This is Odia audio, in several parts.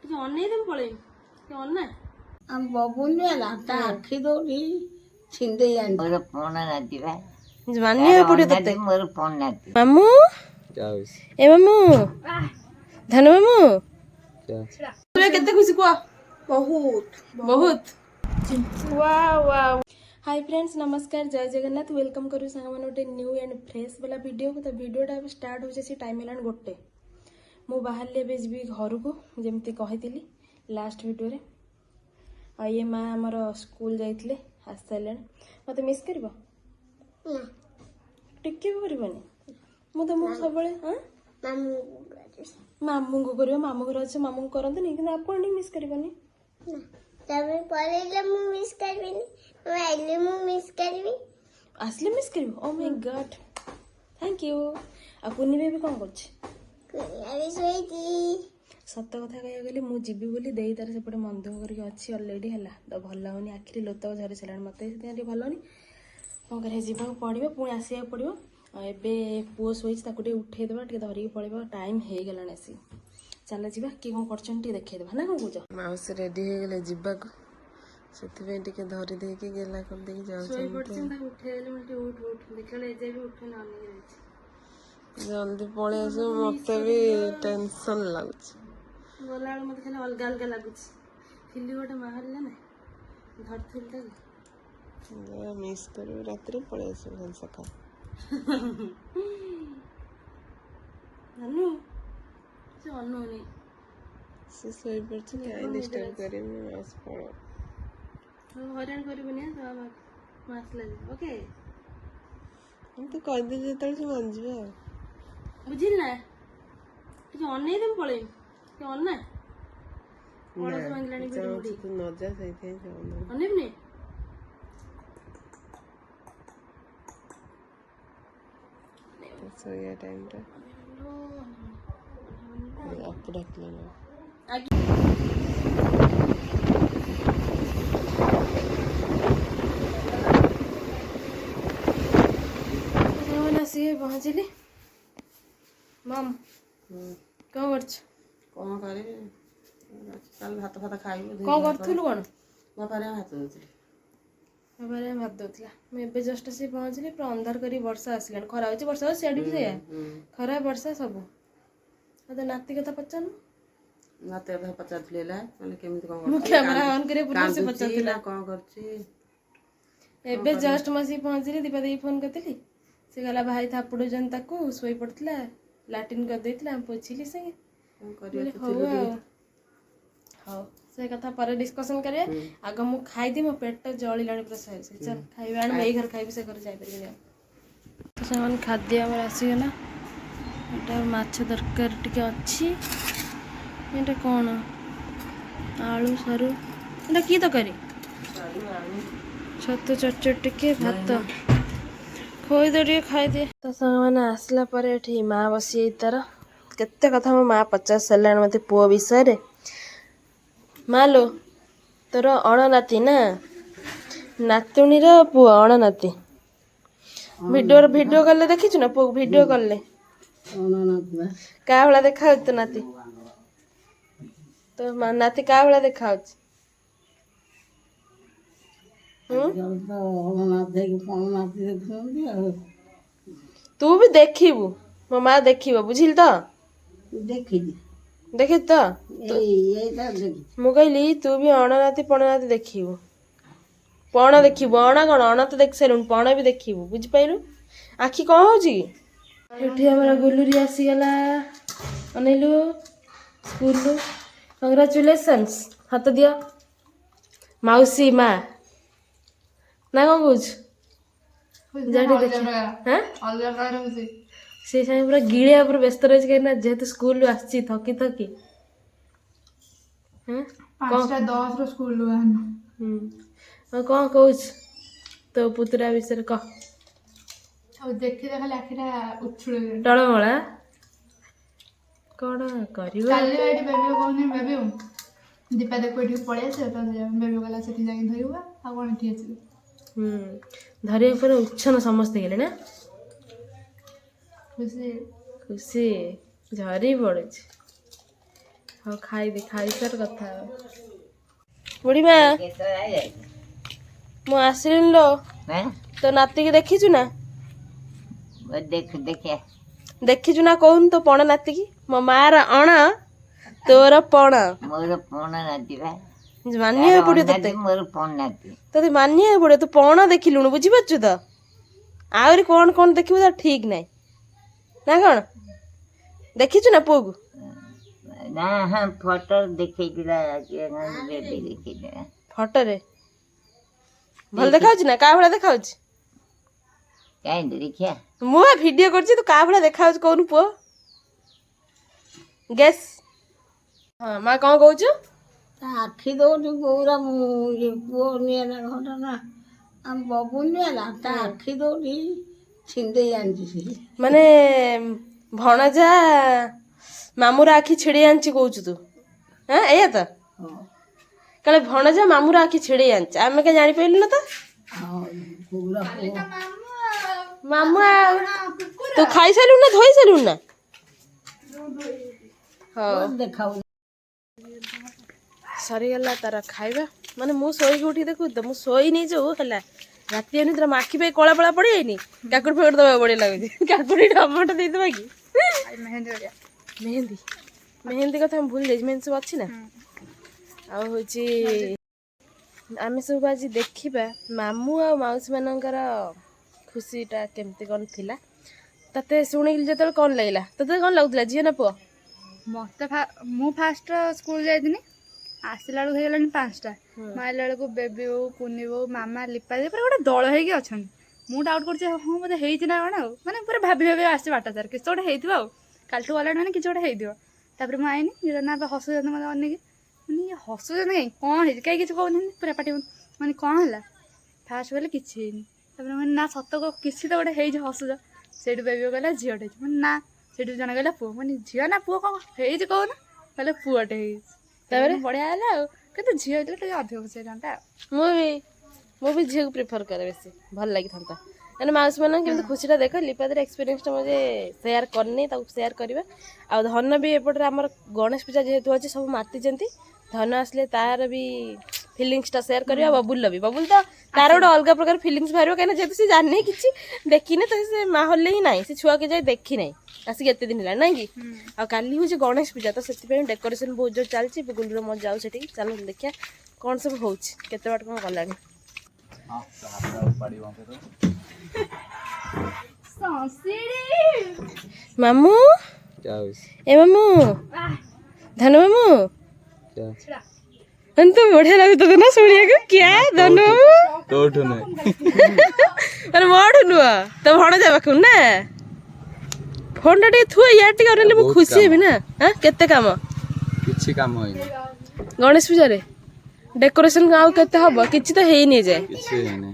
ଟିକେ ଅନେଇ ଦେମ ପଳେଇବି ଟିକେ ଅନା ଆମ ବବୁନି ହେଲା ତା ଆଖି ଦୌଡ଼ି ଛିଣ୍ଡେଇ ଆଣି ମୋର ଫୋନ ନାଚିବା ମାନିବାକୁ ପଡିବ ତତେ ମୋର ଫୋନ ନାଚି ମାମୁ ଏ ମାମୁ ଧନ ମାମୁ କେତେ ଖୁସି କୁହ ବହୁତ ବହୁତ हाय फ्रेंड्स नमस्कार जय जगन्नाथ वेलकम करू सांग मैंने गोटे न्यू एंड फ्रेश वाला वीडियो को तो वीडियोटा अब स्टार्ट हो टाइम है गोटे मु बाहर भी जी घर को जमी कही लास्ट वीडियो रे आ ये माँ आमर स्कूल जाइए आस सारे मत मिस कर टिके भी करनी मु तुमको सब मामू को कर मामू घर अच्छे मामू करते कि आप मिस करनी तबे पळेले मु मिस करबिनी आइले मु मिस करबी आसले मिस करबी oh my god thank you आ कुनी बेबी कोन करछ अरे सोईती सत्य कथा कह गली मु जीबी बोली देई तार सेपटे मन दुख करके अछि ऑलरेडी हला तो भल लागोनी आखिरी लोतक झरी सलाण मते से भल होनी कोन करे जीवा पड़िबो पुणी आसिया पड़िबो एबे पुओ सोइछ ताको टे उठे देबा टे धरि पड़िबो टाइम हे गेलान आसी चल जीवा कि कोन करछन टे देखे देबा ना कोन कुछ माउस रेडी हे गेले जीवा को सेति टे धरि दे के गेला कर दे जाउ सोई पड़छन ता उठे गेले मते उठ उठ देखले एजे भी उठे ना नहीं रहछ जल्दी पळे आसो मते भी टेंशन लागछ बोला मते खाली अलगा अलगा लागछ फिली गोटे मारले ना धरथिल त मिस करू रात्रि पळे आसो हम सका ननु से अनु नहीं से सोई पड़छ काई डिस्टर्ब करे मैं आस पड़ो हरान करबनी तो मास लागे ओके हम तो कह दे जेतल से मान जिवे बुझिल ना ଟିକେ ଅନେଇ ଦେମ ପଳେଇବି ଟିକେ ଅନା ପଳସ ଭାଙ୍ଗିଲାଣି ଭିଡି ଭିଡି ତୁ ନ ଯା ସେଇଥିପାଇଁ ଯାଉନି ଅନେଇବନି सोया टाइम टा आपको डाक लेना आसी पहुँचली मम कौन कर कौन करे कल भात फात खाइबे कौन करथुलु कोन बापारे भात दउतले बाबारे भात दउतला मैं एबे जस्ट से पहुँचली पूरा अंधार करी वर्षा आसलान खरा होची वर्षा सेडी भी सेया खरा वर्षा सब अते नाती कथा पचान नाते कथा पचाथलेला माने केमिति कोन मु कैमरा ऑन करे पूरा से पचाथला कोन करची एबे जस्ट मसी पहुँचली दीपा देई फोन करतली से गला भाई थापुडो जन ताकू सोई पड़तला लैट्रिन कर देतला हम पोछिली से कोन करियो हां से कथा पर डिस्कशन करिए आग मु खाई दे मो पेट जळी लाणी पूरा सही से चल खाइबा आन मेई घर खाइबे से घर जाई परिबे तो सामान खाद्य हमर आसी गला एटा माछ दरकार टिके अछि एटा कोन आलू सरू एटा की तो करी छतु चटचट टिके भात खोई दे टिके खाई दे तो संग माने आसला पर एठी माँ बसी तार केते कथा मो माँ 50 सलाण मते पुओ विषय रे मालो तोर अणनाती ना नातुणी रो पुओ अणनाती वीडियो कॉल देखिछु ना पुओ वीडियो कॉल ले ଅଣନାଥ का भला देखा तो नाती तो नाती का भला देखा ଅଣନାଥ ହେଇକି ପଣନାଥ ଦେଖୁଛନ୍ତି ଆଉ तू भी देखिबू मो माँ देखिबो बुझिल तो ଦେଖିଛି देखि तो ଏଇଟା ଦେଖିଛି मु कहली तू भी अणनाती पणनाती देखिबू पण देखिबू अण कौन अण तो देख सारू पण भी देखिबू बुझी पाइलु आखि कौन होची एठी हमरा गुलुरी आसी गला अनेलु स्कूल कांग्रेचुलेशंस हाथ दियो मौसी माँ ना कौन कुछ जाटी देख हां अलगा कार होसी से साइ पूरा गिळिया पूरा व्यस्त रही कहीं ना जेहेतु स्कूल आसी थकी थकी हां 5:10 रो स्कूल कौन कहूछ तो पुतरा विषय कह देखी देखा आखिरा उछुले टळमळा कौन करियो काली बाडी बेबी कोनी बेबी दीपा देखो एठी पळे से तो बेबी वाला सेठी जाई धरिबा आ कोन एठी अछि धरिया पर उच्छन समस्त गेले ना खुशी खुशी झरी पड़े ହଉ ଖାଇଦେ, ଖାଇସାର କଥା ହବା। ବୁଢ଼ୀମା ମୁଁ ଆସିଲିଣି ଲୋ। ତୋ ନାତିକି ଦେଖିଛୁ ନା? ଦେଖିଛୁ ନା କହୁନୁ ତୋ ପଣ ନାତିକି? ମୋ ମାର ଅଣ ତୋର ପଣ। ମୋର ପଣ ନାତି ବା। ମାନିବାକୁ ପଡିବ ତତେ, ମୋର ପଣ ନାତି। ତତେ ମାନିବାକୁ ପଡିବ। ତୁ ପଣ ଦେଖିଲୁଣୁ, ବୁଝିପାରୁଛୁ ତ? ଆହୁରି କଣ କଣ ଦେଖିବୁ ତ ଠିକ ନାହିଁ ନା କଣ? ଦେଖିଛୁ ନା ପୁଅକୁ? ନା ହଁ ଫଟୋ ଦେଖେଇଥିଲା, ଦେଖେଇଥିଲା ଫଟୋରେ ଭଲ ଦେଖାଉଛି ନା? କାହା ଭଳିଆ ଦେଖାଉଛି? କାହିଁକି ଦେଖିଆ ମୁଁ ବା ଭିଡିଓ କରୁଛି, ତୁ କାହା ଭଳିଆ ଦେଖାଉଛି କହୁନୁ ପୁଅ? ଗେସ୍। ହଁ ମା କଣ କହୁଛୁ? ତା ଆଖି ଦଉଛୁ ପୁରା ପୁଅ ନିଆଲା ଘଟଣା। ଆମ ବବୁଲ ନିଆଲା ତା ଆଖି ଦଉଠି ଛିଣ୍ଡେଇ ଆଣିଛି ସେ। ମାନେ ଭଣଜା ମାମୁର ଆଖି ଛିଡେଇ ଆଣିଛି କହୁଛୁ ତୁ? ହଁ ଏଇଆ ତ? କାଳେ ଭଣଜା ମାମୁର ଆଖି ଛିଡେଇ ଆଣିଛି, ଆମେ କାହିଁ ଜାଣିପାରିଲୁ ନା ତ? ମାମୁ ଆଉ ତୁ ଖାଇସାରିଲୁ ନା ଧୋଇ ସାରିଲୁ ନା? ହଉ ଦେଖାଉ ସରିଗଲା ତାର ଖାଇବା। ମାନେ ମୁଁ ଶୋଇକି ଉଠି ଦେଖୁ ତ, ମୁଁ ଶୋଇନି ଯୋଉ ହେଲା ରାତି ଅନିଦ୍ରା, ମୋ ଆଖି ପାଇଁ କଳା ପଳା ପଡିଯାଇନି। କାକୁଡି ଫାକୁଡି ଦବାକୁ ବଢିଆ ଲାଗୁଛି। କାକୁଡି ଟମାଟୋ ଦେଇଦବା କି? ମେହେନ୍ଦି ମେହେନ୍ଦି କଥା ମୁଁ ଭୁଲି ଯାଇଛି। ମେହେନ୍ଦି ସବୁ ଅଛି ନା? ଆଉ ହଉଛି ଆମେ ସବୁ ଆଜି ଦେଖିବା ମାମୁଁ ଆଉ ମାଉସୀ ମାନଙ୍କର ଖୁସିଟା କେମିତି କଣ ଥିଲା। ତତେ ଶୁଣିଲି ଯେତେବେଳେ କଣ ଲାଗିଲା? ତତେ କଣ ଲାଗୁଥିଲା, ଝିଅ ନା ପୁଅ? ମତେ ମୁଁ ଫାଷ୍ଟ ସ୍କୁଲ ଯାଇଥିଲି, ଆସିଲା ବେଳକୁ ହେଇଗଲାଣି 5ଟା। ମୁଁ ଆଇଲା ବେଳକୁ ବେବି ବୋଉ, କୁନି ବୋଉ, ମାମା, ଲିପା ଦେଇ ପୁରା ଗୋଟେ ଦଳ ହେଇକି ଅଛନ୍ତି। ମୁଁ ଡାଉଟ୍ କରୁଛି ହଁ ବୋଧେ ହେଇଛି ନା କଣ, ଆଉ ମାନେ ପୁରା ଭାବି ଭାବି ଆସିଛି ବାଟ ସାରା କିଛି ଗୋଟେ ହେଇଥିବ, ଆଉ କାଲିଠୁ ଗଲାଣି ମାନେ କିଛି ଗୋଟେ ହେଇଥିବ। ତାପରେ ମୁଁ ଆଇନି, ନା ହସୁଛନ୍ତି ମୋତେ ଅନେଇକି। ମାନେ ଇଏ ହସୁଛନ୍ତି କାହିଁ, କ'ଣ ହେଇଛି? କାହିଁ କିଛି କହୁନାହାନ୍ତି, ପୁରା ପାଟି ମାନେ କ'ଣ ହେଲା? ଫାଷ୍ଟ କହିଲେ କିଛି ହେଇନି, ତାପରେ ମାନେ ନା ସତ କିଛି ତ ଗୋଟେ ହେଇଛି, ହସୁଛ। ସେଇଠୁ ବେବି କହିଲା ଝିଅଟେ ହେଇଛି, ମାନେ ନା। ସେଇଠୁ ଜଣେ କହିଲା ପୁଅ, ମାନେ ଝିଅ ନା ପୁଅ କ'ଣ ହେଇଛି କହୁନ? କହିଲେ ପୁଅଟେ ହେଇଛି। ତାପରେ ବଢ଼ିଆ ହେଲା ଆଉ, କିନ୍ତୁ ଝିଅ ହେଇଥିଲେ ଟିକେ ଅଧିକ ଖୁସି ହେଇଥାନ୍ତା ଆଉ। ମୁଁ ବି ଝିଅକୁ ପ୍ରିଫର କରେ, ବେଶୀ ଭଲ ଲାଗିଥାନ୍ତା। ମାନେ ମାଉସୀ ମାନଙ୍କୁ କେମିତି ଖୁସିଟା ଦେଖ। ଲିପାଦିର ଏକ୍ସପିରିଏନ୍ସଟା ମୋତେ ସେୟାର କରିନି, ତାକୁ ସେୟାର କରିବା। ଆଉ ଧନ ବି ଏପଟରେ ଆମର ଗଣେଶ ପୂଜା ଯେହେତୁ ଅଛି, ସବୁ ମାତିଛନ୍ତି। ଧନ ଆସିଲେ ତାର ବି ଫିଲିଙ୍ଗସଟା ସେୟାର କରିବା। ବବୁଲ ବି, ବବୁଲ ତ ତାର ଗୋଟେ ଅଲଗା ପ୍ରକାର ଫିଲିଙ୍ଗସ ବାହାରିବ, କାହିଁକିନା ଯେହେତୁ ସେ ଜାଣିନି କିଛି ଦେଖିନି, ତ ସେ ମାହୋଲରେ ହିଁ ନାହିଁ, ସେ ଛୁଆକୁ ଯାଇ ଦେଖିନାହିଁ ଆସିକି ଏତେ ଦିନ ହେଲା, ନାଇଁ କି? ଆଉ କାଲି ହେଉଛି ଗଣେଶ ପୂଜା, ତ ସେଥିପାଇଁ ଡେକୋରେସନ ବହୁତ ଜୋର ଚାଲିଛି। ଗୁଣ୍ଡୁର ମୋ ଯାଉ ସେଠିକି, ଚାଲ ଦେଖିବା କ'ଣ ସବୁ ହଉଛି, କେତେ ବାଟ କ'ଣ ଗଲାଣି। ମାମୁଁ ଏ ମାମୁଁ, ଧନ ମାମୁଁ, ତ ବଢିଆ ଲାଗୁతుంది ନା ଶୁଣିବାକୁ? କିଆ ଧନ ମାମୁଁ ତୋଠୁ ନୁହେଁ, ମାନେ ମୋଠୁ ନୁହଁ, ତ ଭଣଜା ପାଖରୁ ନା? ଫୋନ୍ ଟା ଟିକେ ଥୁଆ, ୟାର ଟିକେ ଅନେଇଲେ ମୁଁ ଖୁସି ହେବି ନା। କେତେ କାମ, କିଛି କାମ ହେଇନି ଗଣେଶ ପୂଜାରେ ଡେକୋରେସନ ଆଉ କେତେ ହବ? କିଛି ତ ହେଇନି ଏଯାଏ। କିଛି ହେଇନି।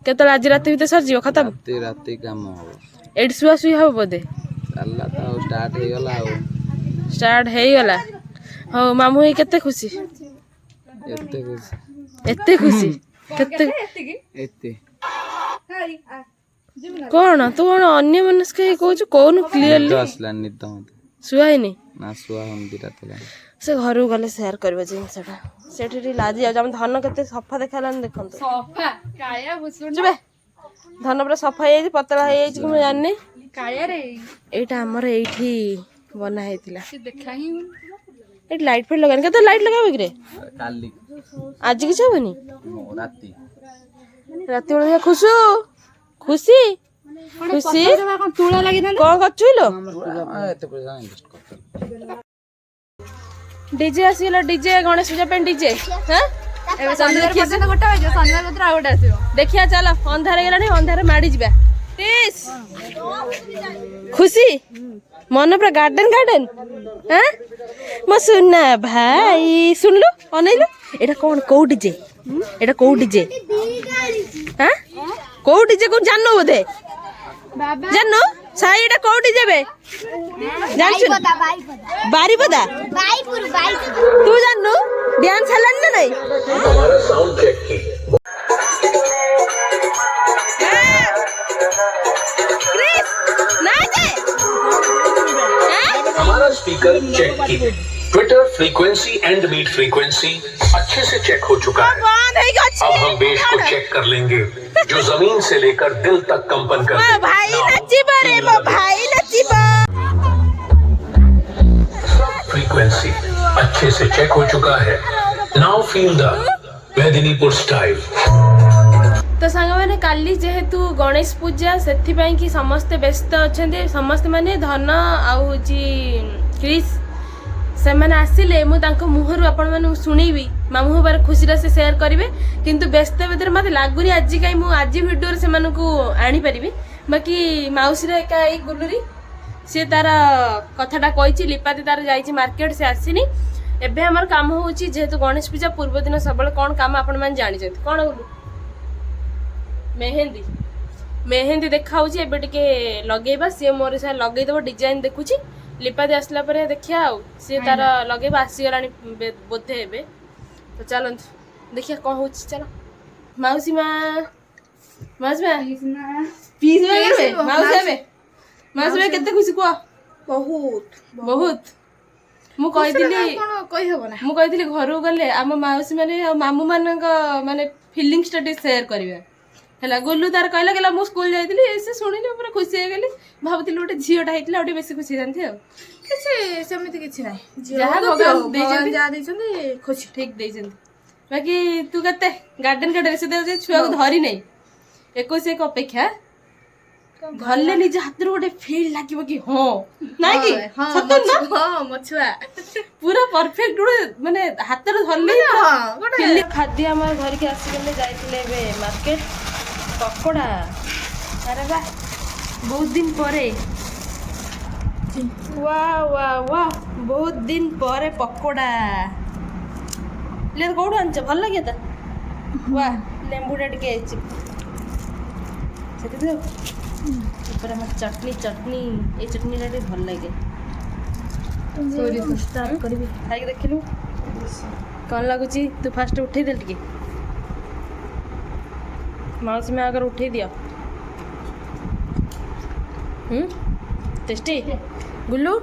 କେତେବେଳେ ଆଜି ରାତି ଭିତରେ ସରିଯିବ, ଖତମ? ରାତି କାମ ହବ, ଏଇଠି ଶୁଆ ଶୁଇ ହବ ବୋଧେ। ଚାଲିଲା ତ ଆଉ, ଷ୍ଟାର୍ଟ ହେଇଗଲା ଆଉ। ଷ୍ଟାର୍ଟ ହେଇଗଲା। ହଉ ମାମୁଁ ହେଇ କେତେ ଖୁସି, ଏତେ ଖୁସି, ଏତେ ଖୁସି, କେତେ ଏତେ କଣ? ତୁ କଣ ଅନ୍ୟ ମନସ୍କ ହେଇ କହୁଛୁ? କହୁନୁ କ୍ଲିୟରଲି। ଆସିଲାନି ନିଦ ମତେ, ଶୁଆ ହେଇନି ନା ଶୁଆ ହନ୍ଦିଟା ଥିଲା। ସେ ଘରକୁ ଗଲେ ସେୟାର କରିବ ଜିନିଷଟା। ସେଠି ଟିକେ ଲାଜି ଯାଉଛି। ଆମ ଧନ କେତେ ସଫା ଦେଖାହେଲାନି ଦେଖନ୍ତୁ। ସଫା କାଳିଆ ଭୁଷୁଣ୍ଡ ଯିବେ, ଧନ ପୁରା ସଫା ହେଇଯାଇଛି, ପତଳା ହେଇଯାଇଛି କି ମୁଁ ଜାଣିନି। କାଳିଆରେ ଏଇଟା ଆମର ଏଇଠି ବନା ହେଇଥିଲା। ଦେଖା ହିଁ ଏଇଠି ଲାଇଟ୍ ଫାଇଟ୍ ଲଗାନି। କେତେ ଲାଇଟ୍ ଲଗାବ କିରେ? କାଲି ଆଜି କିଛି ହବନି? ରାତି ରାତି ବେଳକୁ ଖୁସୁ ଖୁସି ଖୁସି ତୁଳା ଲାଗିଥାନ୍ତା। କ'ଣ କରୁଛୁ ଲୋ? ଏତେ ପଇସା ଇନଭେଷ୍ଟ କରିଥିଲି। ଡିଜେ ଆସିଗଲା, ଡିଜେ ଗଣେଶ ପୂଜା ପାଇଁ ଡିଜେ। ଏବେ ଶନିବାର ପର୍ଯ୍ୟନ୍ତ ଗୋଟେ ବାଜିବ, ଶନିବାର ପତ୍ର ଆଉ ଗୋଟେ ଆସିବ। ଦେଖିବା ଚାଲ, ଅନ୍ଧାର ହେଇଗଲାଣି, ଅନ୍ଧାର ମାଡି ଯିବା। ଖୁସି ମନ ପୁରା ଗାର୍ଡେନ ଗାର୍ଡେନ। ମୋ ସୁନା ଭାଇ, ଶୁଣିଲୁ ଅନେଇଲୁ, ଏଇଟା କ'ଣ କୋଉ ଡିଜେ? ଏଇଟା କୋଉ ଡିଜେ? କୋଉ ଡିଜେ କୋଉ ଜାଣିନୁ ବୋଧେ? ଜାଣିନୁ ସାଇ, ଏଇଟା କୋଉ ଡିଜେ ବେ? ଜାଣିଛୁ? ବାରିପଦା। ତୁ ଜାଣିନୁ? ଡ୍ୟାନ୍ସ ହେଲାନି ନା ନାଇଁ? Twitter frequency and meet frequency अच्छे से चेक हो चुका है। अब हम बेस को चेक कर लेंगे जो जमीन से लेकर दिल तक कंपन कर फ्रीक्वेंसी अच्छे से चेक हो चुका है। Now feel the Medinipur style. तो सांग मैंने काली जेहेतु गणेश पूजा से समस्ते व्यस्त अच्छा समस्ते माने धन आउची क्रिस से मैंने आसिले मुहर आपण मैंने शुणेबी मामू बार खुशी से शेयर करेंगे किंतु व्यस्त भितर मत लगुनि आज कहीं आज भिडियो से आनी पारि बाकी मौसी एका गुलुरी सी तार कथाटा कही लिपाती तार जाइए मार्केट से आसीनी एबे हमर काम होची जेहेतु गणेश पूजा पूर्व दिन सब कौन काम आपण मैंने जानी कौन बोलू मेहंदी मेहंदी देखा टे लगेबा सी मोर से लगेदेव डिजाइन देखुची लिपादी आसला पर देखिया सी तार लगेबा आसीगला बोधे हे तो चलतु देखिया कौन हो चलो मौसी माँ मौसी माँ पीस मौसी मौसी माँ केते खुशी कह बहुत बहुत मु कही घर गले आम मौसी मैंने मामू मान माने फिलिंग्स शेयर करेंगे है गोलू तार कहला कहला मु स्कूल जाइली से शुणिली पूरा खुशी हो गली भावुली गोटे झीटा होता और बेसी खुशी जानती किसी सेमती किसी नहीं जहाँ भगवान जहाँ देइछन्ती खुशी ठीक देइछन्ती बाकी तू केते गार्डन के ड्रेस दे छुआ को धरी नहीं 21 एक अपेक्षा धरले निज हाथ गोटे फील लगे कि हाँ ना कि सतन ना हाँ मो छुआ पूरा परफेक्ट गोटे माने हाथ धरले हाँ गोटे खाद्य आम घर के आसिकले जाइए मार्केट पकोड़ा अरे वाह बहुत दिन परे वाह वाह वाह बहुत दिन परे पकोड़ा ले कौन आंच भल लगे तो वाह लेंबुटा टे चटनी चटनी ये चटनी टे भल लगे स्टार्ट करी खाई देखिलु कौन लगुच तू फास्ट उठे दे टे मौसी में अगर उठे दिया टेस्टी गुल्लू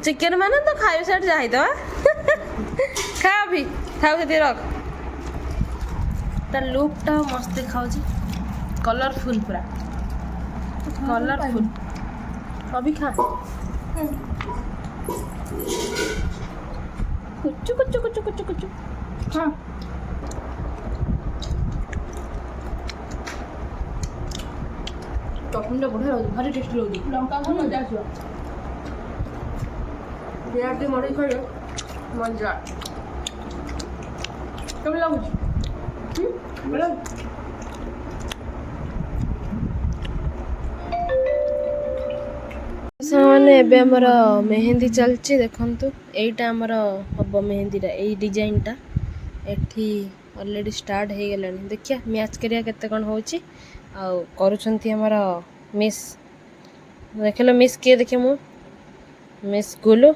चिकेन माने तो खाई साइड जाई दो खा भी खाओ से रख तार लुकटा मस्त दिखाओ कलरफुल पूरा कलरफुल अभी खा कुचु कुचु कुचु कुचु कुचु हाँ चटनीटा बढ़िया लगे भारी टेस्टी लगे लंका मजा आसो बिराट मड़े खाइए मजा कम लगुच मैंने एबे हमर मेहंदी चलची देखंतु एटा हमर हब मेहंदीटा ए डिजाइनटा एठी ऑलरेडी स्टार्ट हो गलानी देखिया मैच करिया केते कोन होची आ करूछंती हमर मिस देखलो मिस के देखे मु मिस गुलू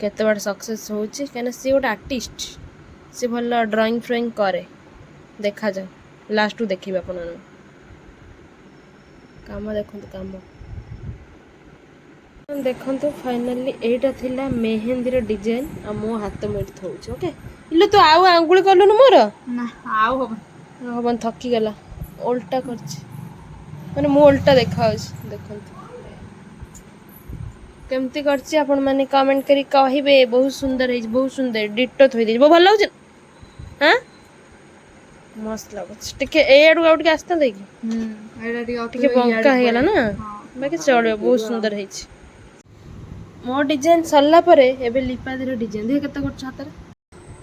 केते बड़ सक्सेस होची कने सी गोटे आर्टिस्ट से भल ड्राइंग फ्राइंग करे देखा जाओ लास्ट टू देखिबे अपन काम देखंतु काम देखंतु फाइनली एटा थिला मेहंदी रो डिजाइन आ मो हाथ में थौछ ओके इलो तो आउ आंगुली करलुनु मोर ना आउ हबन थकी गला उल्टा करछि माने मो उल्टा देखाउछ देखंतु केमती करछि आपण माने कमेंट करी कहिबे बहुत सुंदर है बहुत सुंदर डिटो थोइ दे भल लागछ हां मस्त लागछ टिके ए आडू आउट के आस्ता देखि एटा टिके बंका हे गेला ना बाकी चले बहुत सुंदर है मो डिजाइन सरला परे एबे लिपादी डिजाइन देख केते करछ हाथ रे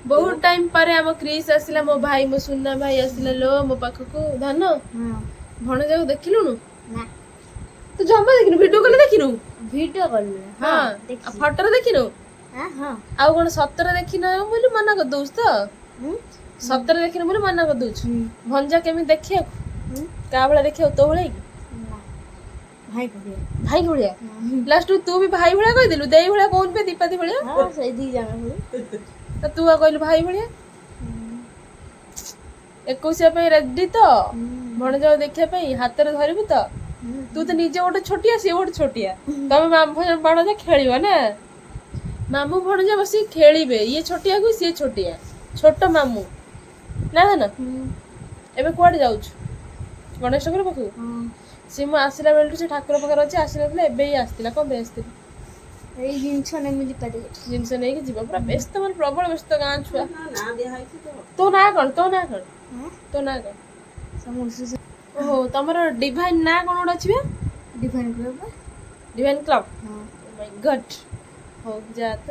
बहुत टाइम पर आम क्रिस आसला मो भाई मो सुन्ना भाई आसला लो मो पाखकू धन भण जाऊ देखिलु ना तू जम्मा देखिनु वीडियो कॉल देखिनु वीडियो कॉल हां फोटो रे देखिनु हां हां आ कोन सतर देखिन बोली मना कर दोस्त तो सतर देखिनु बोली मना कर दोछ भंजा केमी देखिया का बळा देखियो तो बळे भाई बढ़िया भाई भଳିया लास्ट तू भी भाई भଳିया कह दिलु देई भଳିया कोन पे दीपादी भଳିया हां सही दी जाना तो तू कहलु भाई भलिया 21 पे रेडी तो भण जाओ देखिया पे हाथ रे धरिबु तो ତୁ ତ ନିଜେ ଗୋଟେ ଛୋଟିଆ ସିଏ ଗୋଟେ ଛୋଟିଆ ତମେ ମାମୁଁ ଭଣଜା ଖେଳିବ ନା ମାମୁଁ ଭଣଜା ବସିକି ଖେଳିବେ ଇଏ ଛୋଟିଆକୁ ସିଏ ଛୋଟିଆ ଛୋଟ ମାମୁଁ ନା ନା ଏବେ କୁଆଡେ ଯାଉଛୁ ଗଣେଶ ଠାକୁର ପାଖକୁ ସିଏ ମୁଁ ଆସିଲା ବେଳଠୁ ସେ ଠାକୁର ପାଖରେ ଅଛି ଆସିନଥିଲା ଏବେ ହିଁ ଆସିଥିଲା କଣ ପାଇଁ ଆସିଥିଲା ଏଇ ଜିନିଷ ନେମି ଲିପାଦି ଜିନିଷ ନେଇକି ଯିବ ପୁରା ବ୍ୟସ୍ତ ମାନେ ପ୍ରବଳ ବ୍ୟସ୍ତ ଗାଁ ଛୁଆ ନାଁ ଦିଆହେଇଛି ତ ତୋ ନାଁ କଣ ତୋ ନାଁ କଣ ଓହୋ ତମର ଡିଭାଇନ ନାଁ କଣ ଗୋଟେ ଅଛି ବା ଡିଫାଇନ୍ କ୍ଲବ ଡିଭାଇନ କ୍ଲବ ମାଇ ଗଡ୍ ହଉ ଯା ତ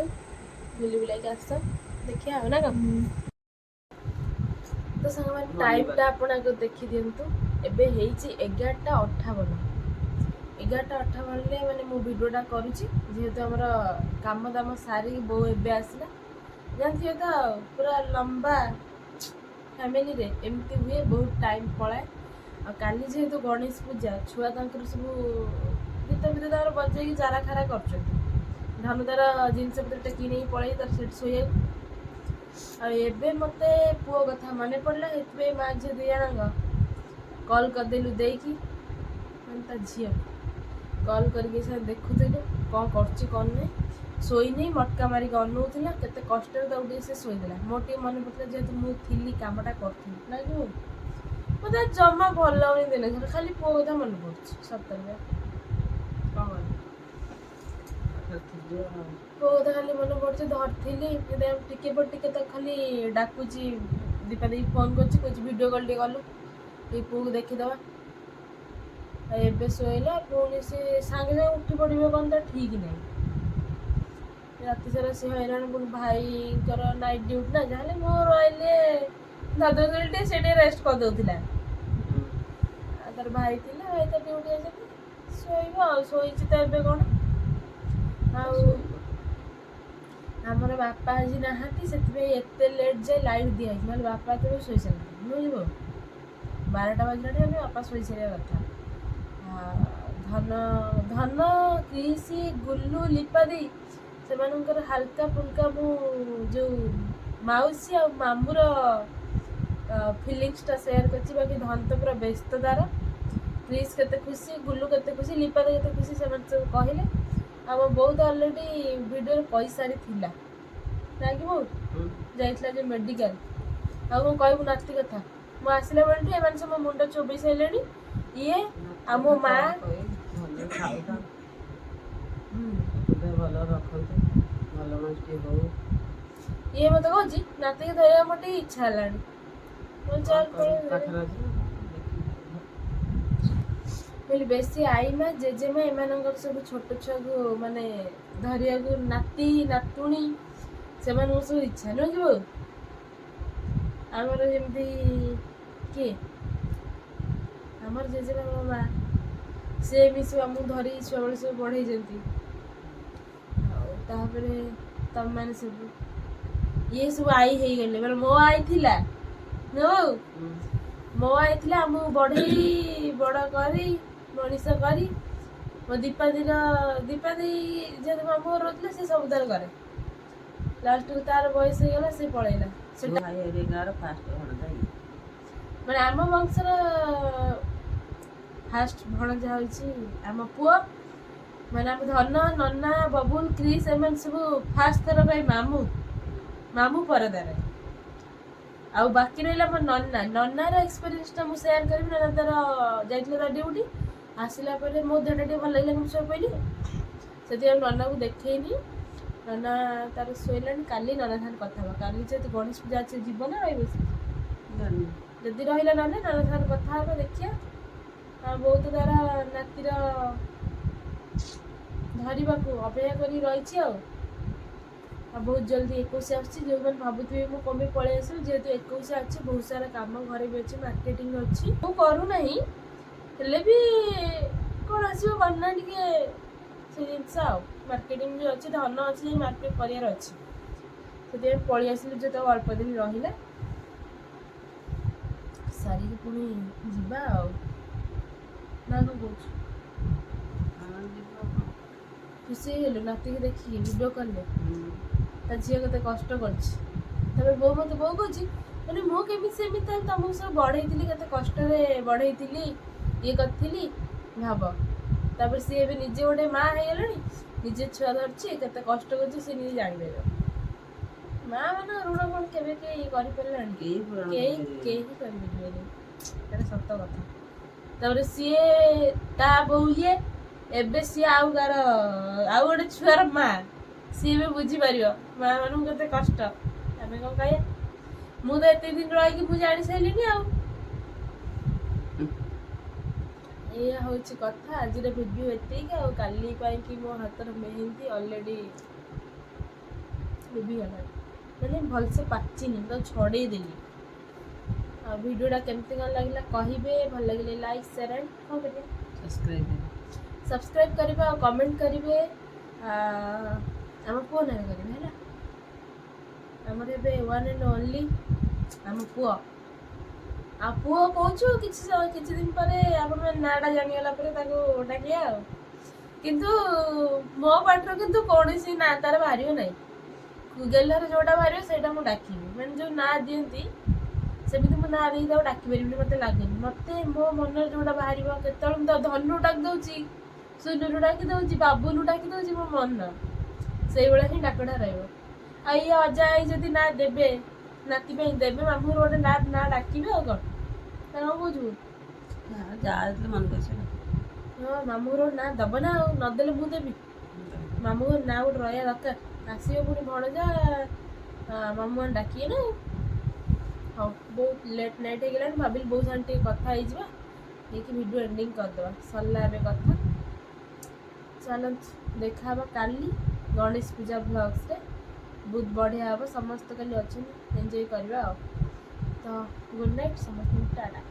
ବୁଲି ବୁଲାଇକି ଆସ ଦେଖିବା ଆଉ ନା କଣ ତ ସାଙ୍ଗମାନେ ଟାଇମଟା ଆପଣ ଆଗ ଦେଖିଦିଅନ୍ତୁ ଏବେ ହେଇଛି 11:58 ମାନେ ମୁଁ ଭିଡ଼ିଓଟା କରୁଛି ଯେହେତୁ ଆମର କାମ ଦାମ ସାରିକି ବୋଉ ଏବେ ଆସିଲା ଜାଣିଥିବେ ତ ପୁରା ଲମ୍ବା ଫ୍ୟାମିଲିରେ ଏମିତି ହୁଏ ବହୁତ ଟାଇମ୍ ପଳାଏ ଆଉ କାଲି ଯେହେତୁ ଗଣେଶ ପୂଜା ଛୁଆ ତାଙ୍କର ସବୁ ଗୀତ ତାଙ୍କର ବଜେଇକି ଚାରା ଖାରା କରୁଛନ୍ତି ଧନୁ ତାର ଜିନିଷ ପତ୍ର ଟେକି ନେଇକି ପଳେଇ ତାର ସେଠି ଶୋଇବାକୁ ଆଉ ଏବେ ମୋତେ ପୁଅ କଥା ମନେ ପଡ଼ିଲା ସେଥିପାଇଁ ମା ଝିଅ ଦୁଇ ଜଣଙ୍କ କଲ୍ କରିଦେଲୁ ଦେଇକି ମାନେ ତା ଝିଅ କଲ୍ କରିକି ସେ ଦେଖୁଥିଲୁ କ'ଣ କରୁଛି କ'ଣ ନାହିଁ ଶୋଇନି ମଟକା ମାରିକି ଅନଉଥିଲା କେତେ କଷ୍ଟରେ ତାକୁ ଟିକେ ସେ ଶୋଇଦେଲା ମୋର ଟିକେ ମନେ ପଡ଼ିଥିଲା ଯେହେତୁ ମୁଁ ଥିଲି କାମଟା କରୁଥିଲି ନା କି ମୋତେ ଜମା ଭଲ ଲାଗୁନି ଦିନେ ଥରେ ଖାଲି ପୁଅ କଥା ମନେ ପଡ଼ୁଛି ସତରେ କ'ଣ ପୁଅ କଥା ଖାଲି ମନେ ପଡ଼ୁଛି ଧରିଥିଲି ଟିକେ ପରେ ଟିକେ ତ ଖାଲି ଡାକୁଛି ଦୀପା ଦେଇକି ଫୋନ୍ କରୁଛି କହୁଛି ଭିଡ଼ିଓ କଲ୍ ଟିକେ କଲୁ ଏଇ ପୁଅକୁ ଦେଖିଦେବା ଆଉ ଏବେ ଶୋଇଲା ପୁଣି ସେ ସାଙ୍ଗେ ସାଙ୍ଗେ ଉଠି ପଡ଼ିବ କ'ଣ ତ ଠିକ୍ ନାହିଁ ରାତି ସାରା ସେ ହଇରାଣ ପୁଣି ଭାଇଙ୍କର ନାଇଟ୍ ଡ୍ୟୁଟି ନା ଯାହେଲେ ମୁଁ ରହିଲେ ଦାଦା ଟିକେ ସେ ଟିକେ ରେଷ୍ଟ କରିଦେଉଥିଲା ଆଉ ତାର ଭାଇ ଥିଲା ଭାଇ ତ ଡ୍ୟୁଟି ଆସିକି ଶୋଇବ ଆଉ ଶୋଇଛି ତ ଏବେ କ'ଣ ଆଉ ଆମର ବାପା ଆଜି ନାହାନ୍ତି ସେଥିପାଇଁ ଏତେ ଲେଟ୍ ଯାଏ ଲାଇଟ୍ ଦିଆହେଇଛି ନହେଲେ ବାପା ତେବେ ଶୋଇସାରିଲେଣି ବୁଝିବ 12ଟା ବାଜିଲାଣି ଆମେ ବାପା ଶୋଇସାରିବା କଥା ଧନ କ୍ରିସି ଗୁଲୁ ଲିପାଦି ସେମାନଙ୍କର ହାଲକା ଫୁଲକା ମୁଁ ଯେଉଁ ମାଉସୀ ଆଉ ମାମୁଁର ଫିଲିଙ୍ଗସଟା ସେୟାର କରିଛି ବାକି ଧନ ତ ପୁରା ବ୍ୟସ୍ତ ତାର କ୍ରିସ୍ କେତେ ଖୁସି ଗୁଲୁ କେତେ ଖୁସି ଲିପାଦି କେତେ ଖୁସି ସେମାନେ ସବୁ କହିଲେ ଆମ ବୋଉ ତ ଅଲରେଡ଼ି ଭିଡ଼ିଓରେ କହିସାରିଥିଲା ନାକି ବୋଉ ଯାଇଥିଲା ଯେ ମେଡ଼ିକାଲ ଆଉ ମୁଁ କହିବୁ ନାତି କଥା ମୁଁ ଆସିଲା ବେଳଠୁ ଏମାନେ ସବୁ ମୁଣ୍ଡ ଚୋବେଇ ସାରିଲେଣି ଇଏ ଆଉ ମୋ ମା ଭଲ ରଖନ୍ତୁ ଭଲ ମାଟି ହଉ ଇଏ ମୋତେ କହୁଛି ନାତିକି ଧରିବା ମୋର ଟିକେ ଇଚ୍ଛା ହେଲାଣି ପାଖରେ ଅଛି କହିଲି ବେଶୀ ଆଈମା ଜେଜେମା ଏମାନଙ୍କର ସବୁ ଛୋଟ ଛୁଆକୁ ମାନେ ଧରିବାକୁ ନାତି ନାତୁଣୀ ସେମାନଙ୍କୁ ସବୁ ଇଚ୍ଛା ନୁହେଁ କି ବୋଉ ଆମର ଯେମିତି କିଏ ଆମର ଜେଜେମା ମୋ ମା ସେ ବି ସବୁ ଆମକୁ ଧରି ଛୁଆବେଳେ ସବୁ ବଢ଼େଇଛନ୍ତି ଆଉ ତାପରେ ତମମାନେ ସବୁ ଇଏ ସବୁ ଆଈ ହେଇଗଲେ ମାନେ ମୋ ଆଈ ଥିଲା ମୋ ଆଈ ଥିଲା ଆମକୁ ବଢ଼େଇ ବଡ଼ କରି ମଣିଷ କରି ମୋ ଦୀପା ଦେଇ ଯେହେତୁ ମାମୁଁ ଘର ରହୁଥିଲା ସେ ସବୁ ତାର କରେ ଲାଷ୍ଟକୁ ତାର ବୟସ ହେଇଗଲା ସେ ପଳେଇଲା ସେଟା ଗାଁର ଫାଷ୍ଟ ଭଣଜା ମାନେ ଆମ ବଂଶର ଫାଷ୍ଟ ଭଣଜା ହେଉଛି ଆମ ପୁଅ ମାନେ ଆମ ଧନ ନନା ବବୁଲ କ୍ରିସ୍ ଏମାନେ ସବୁ ଫାଷ୍ଟ ଥର ପାଇଁ ମାମୁଁ ପରଦାରେ ଆଉ ବାକି ରହିଲା ମୋ ନନାର ଏକ୍ସପିରିଏନ୍ସଟା ମୁଁ ସେୟାର କରିବି ନନା ତାର ଯାଇଥିଲା ତା ଡ୍ୟୁଟି ଆସିଲା ପରେ ମୋ ଦେହଟା ଟିକେ ଭଲ ଲାଗିଲା ମୁଁ ଶୋଇ ପଇଲି ସେଥିପାଇଁ ନନାକୁ ଦେଖେଇନି ନନା ତାର ଶୋଇଲାଣି କାଲି ନନା ସାଙ୍ଗରେ କଥା ହବ କାଲି ଯେହେତୁ ଗଣେଶ ପୂଜା ଅଛି ଯିବ ନା ରହିବ ସେ ଯଦି ରହିଲା ନନା ସାଙ୍ଗରେ କଥା ହବ ଦେଖିବା ଆଉ ବହୁତ ତାର ନାତିର ଧରିବାକୁ ଅପେକ୍ଷା କରି ରହିଛି ଆଉ ବହୁତ ଜଲ୍ଦି 21 ଆସୁଛି ଯେଉଁମାନେ ଭାବୁଥିବେ ମୁଁ କମି ପଳେଇ ଆସିବି ଯେହେତୁ 21 ଅଛି ବହୁତ ସାରା କାମ ଘରେ ବି ଅଛି ମାର୍କେଟିଂ ଅଛି ମୁଁ କରୁନାହିଁ ହେଲେ ବି କ'ଣ ଆସିବ କନା ଟିକେ ସେ ଜିନିଷ ଆଉ ମାର୍କେଟିଂ ବି ଅଛି ଧନ ଅଛି ମାର୍କେଟ କରିବାର ଅଛି ସେଥିପାଇଁ ପଳେଇ ଆସିଲି ଯେହେତୁ ଅଳ୍ପ ଦିନ ରହିଲା ସାରିକି ପୁଣି ଯିବା ଆଉ ନା କ'ଣ କହୁଛୁ ଖୁସି ହେଇଗଲୁ ନାତିକି ଦେଖିକି ଭିଡ଼ିଓ କଲେ ତା ଝିଅ କେତେ କଷ୍ଟ କରିଛି ତାପରେ ବୋଉ ମୋତେ ବୋଉ କହୁଛି ମାନେ ମୁଁ କେମିତି ସେମିତି ତମକୁ ସବୁ ବଢ଼େଇଥିଲି କେତେ କଷ୍ଟରେ ବଢ଼େଇଥିଲି ଇଏ କରିଥିଲି ଭାବ। ତାପରେ ସିଏ ଏବେ ନିଜେ ଗୋଟେ ମା ହେଇଗଲାଣି, ନିଜେ ଛୁଆ ଧରିଛି, କେତେ କଷ୍ଟ କରୁଛି ସେ ନିଜେ ଜାଣିପାରିବ। ମା ମାନେ ଋଣ କଣ କେବେ କେହି କରିପାରିଲାଣି? କେହି କରିପାରିବେନି, ଏଇଟା ସତ କଥା। ତାପରେ ସିଏ ତା ବୋଉ ଇଏ, ଏବେ ସିଏ ଆଉ ଗୋଟେ ଛୁଆର ମା, ସିଏ ବି ବୁଝିପାରିବ ମା ମାନଙ୍କୁ କେତେ କଷ୍ଟ। ଆମେ କଣ କହିବା? ମୁଁ ତ ଏତେ ଦିନ ରହିକି ମୁଁ ଜାଣି ସାରିଲିଣି ଆଉ। ଏଇଆ ହଉଛି କଥା। ଆଜିର ଭିଡ଼ିଓ ଏତିକି। ଆଉ କାଲି ପାଇଁକି ମୋ ହାତର ମେହେନ୍ଦି ଅଲରେଡ଼ି ଲିଭିଗଲାଣି, ମାନେ ଭଲସେ ପାଚିନି, ତ ଛଡ଼େଇଦେଲି। ଆଉ ଭିଡ଼ିଓଟା କେମିତି କ'ଣ ଲାଗିଲା କହିବେ। ଭଲ ଲାଗିଲେ ଲାଇକ୍ ସେୟାର ଆଣ୍ଡ କ'ଣ କରିବେ, ସବସ୍କ୍ରାଇବ୍ କରିବେ ଆଉ କମେଣ୍ଟ କରିବେ। ଆମ ପୁଅ ନାଁ କରିବେ ହେଲା। ଆମର ଏବେ ୱାନ୍ ଆଣ୍ଡ ଓନ୍ଲି ଆମ ପୁଅ। ଆଉ ପୁଅ କହୁଛୁ କିଛି ଦିନ ପରେ ଆପଣମାନେ ନାଁଟା ଜାଣିଗଲା ପରେ ତାକୁ ଡାକିବା ଆଉ। କିନ୍ତୁ ମୋ ପାଟିରୁ କିନ୍ତୁ କୌଣସି ନାଁ ତାର ବାହାରିବ ନାହିଁ। ଗେଲରେ ଯୋଉଟା ବାହାରିବ ସେଇଟା ମୁଁ ଡାକିବି। ମାନେ ଯୋଉ ନାଁ ଦିଅନ୍ତି ସେମିତି ମୁଁ ନାଁ ଦେଇକି ତାକୁ ଡାକି ପାରିବିନି, ମତେ ଲାଗୁନି। ମତେ ମୋ ମନରେ ଯୋଉଟା ବାହାରିବ, କେତେବେଳେ ମୁଁ ତ ଧନୁ ଡାକି ଦଉଛି, ସୁନୁରୁ ଡାକି ଦଉଛି, ବାବୁନୁ ଡାକି ଦଉଛି, ମୋ ମନ ସେଇଭଳିଆ ହିଁ ଡାକଟା ରହିବ। ଆଉ ଇଏ ଅଜା ଆଇ ଯଦି ନାଁ ଦେବେ, ନାତି ପାଇଁ ଦେବେ, ମାମୁଁ ଗୋଟେ ନାଁ ଡାକିବେ ଆଉ କ'ଣ। କଣ କହୁଛୁ? ଯାହା ଯେତେବେଳେ ମନେ କରୁଛି ହଁ, ମାମୁଁ ଘର ନାଁ ଦବ ନା ଆଉ, ନଦେଲେ ମୁଁ ଦେବି। ମାମୁଁ ଘର ନାଁ ଗୋଟେ ରହିବା ଦରକାର। ଆସିବ ପୁଣି ଭଣଜା, ମାମୁଁ ମାନେ ଡାକିବେ ନା। ହଉ, ବହୁତ ଲେଟ୍ ନାଇଟ୍ ହେଇଗଲାଣି, ଭାବିଲି ବୋଉ ସାଙ୍ଗେ ଟିକେ କଥା ହେଇଯିବା, ହେଇକି ଭିଡ଼ିଓ ଏଣ୍ଡିଙ୍ଗ କରିଦେବା। ସରିଲା ଏବେ କଥା। ଚାଲନ୍ତୁ ଦେଖାହେବା କାଲି ଗଣେଶ ପୂଜା ଭ୍ଲଗ୍ସରେ। ବହୁତ ବଢ଼ିଆ ହେବ, ସମସ୍ତେ କାଲି ଅଛନ୍ତି, ଏନ୍ଜୟ କରିବା ଆଉ। ତ ଗୁଡ୍ ନାଇଟ୍ ସମସ୍ତଙ୍କୁ, ଟାଟା।